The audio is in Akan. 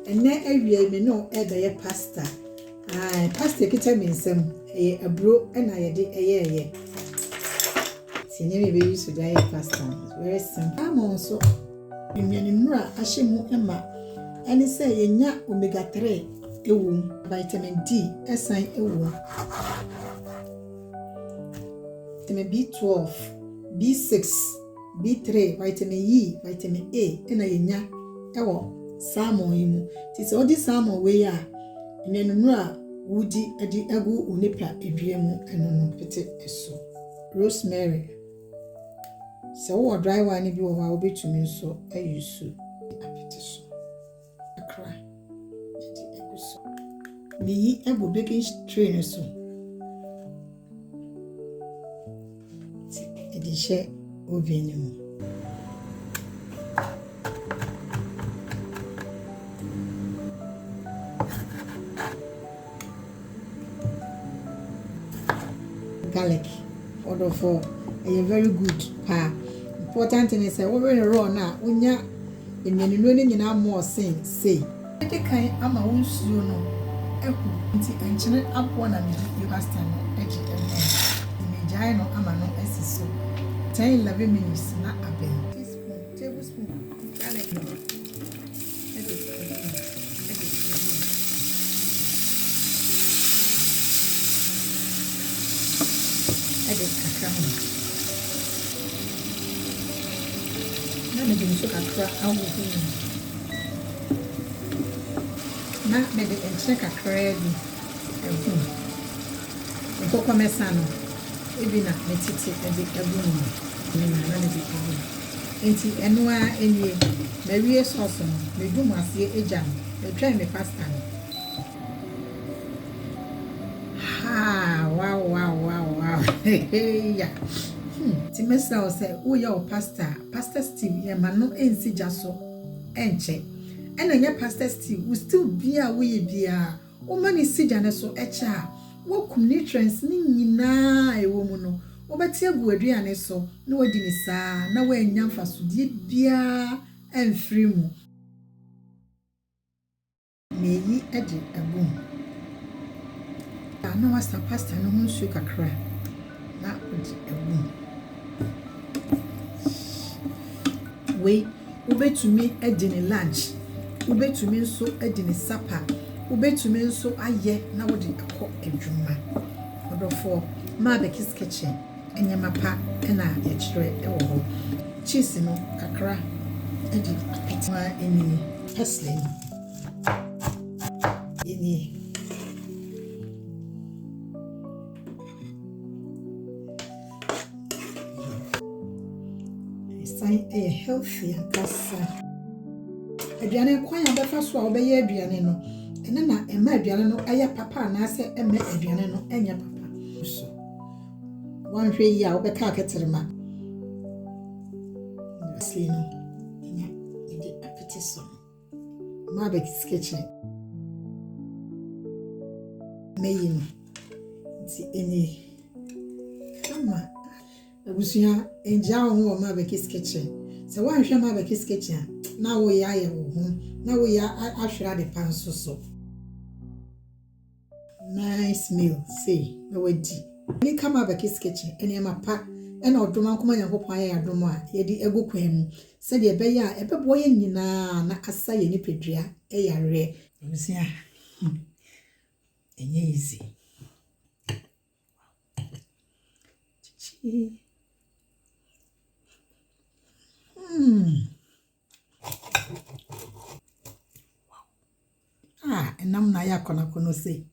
And then every me no ebe pasta. Pasta kita me nsem a bro and I did see never be used to die pasta. It's very simple. I'm also in Yanimura Ashimu Emma and say nya omega 3 vitamin D assign vitamin B12 B6 B3 vitamin E vitamin A and a nya salmon yimu tisi odi salmon we ya Yanimura wudi adi egu unipa edwemu eno no pete eso rosemary so wo dry one bi wo ba obetumi so ayusu apete so akra edi egu so mi egu baking tray no so edi she oven mu garlic order for a very good important thing is we really raw now unya enyenunu ni nyina more say ede kan ama wonsuo no eku nti enchene apo na me di pasta no eji eno imejai no ama no asiso 10-11 minutes na aben tablespoon garlic me dey so kakra awu na me dey enche kakra bi ehu nkoko mesa no ebi na me titi edi ebu ni na na dey ebu enti eno a enie me wie sauce no me dum ase eja me try me pasta no wow yeah ti mesa o say wo ya o pasta stew ye ma no ensi jaso enche ena nya pasta stew we still bia wo ye bia o ma ni sija ne so echa wo kum nutrients ni nyina ewo mu no wo beti agu aduane so na wadi ni saa na wo enya mfasodie bia emfiri mu meyi edi abum na wasta pasta no ho nsu kakra na odi abum we ubetumi edini lunch ubetumi nso edini supper ubetumi nso aye na wodi akọ adwuma odofo ma be kiss kitchen enyema pa na ye kire ewo ho cheese no kakra edi apetwa eni parsley eni a healthy and kasa aduane kwan ya befa so a obeye aduane no ene na ema aduane no aya papa na ase ema aduane no enya papa so wanhwe yi a obeka aketerema asli no enya edi appetite ma be kitchen meyi no ti eni kama abusuya enja ho ma be kitchen se wan hwe ma be kitchen na wo ya ye wo ho na wo ya ahwera de panso so nice meal say na wadi ni kama be kitchen ene ma pa ena odoma nkoma yankopon ya adoma a ye di egu kwan mu se de be ya ebebo ye nyina na asa ye nipadua e yare abusuya enye easy chichi enam na ya kona kono se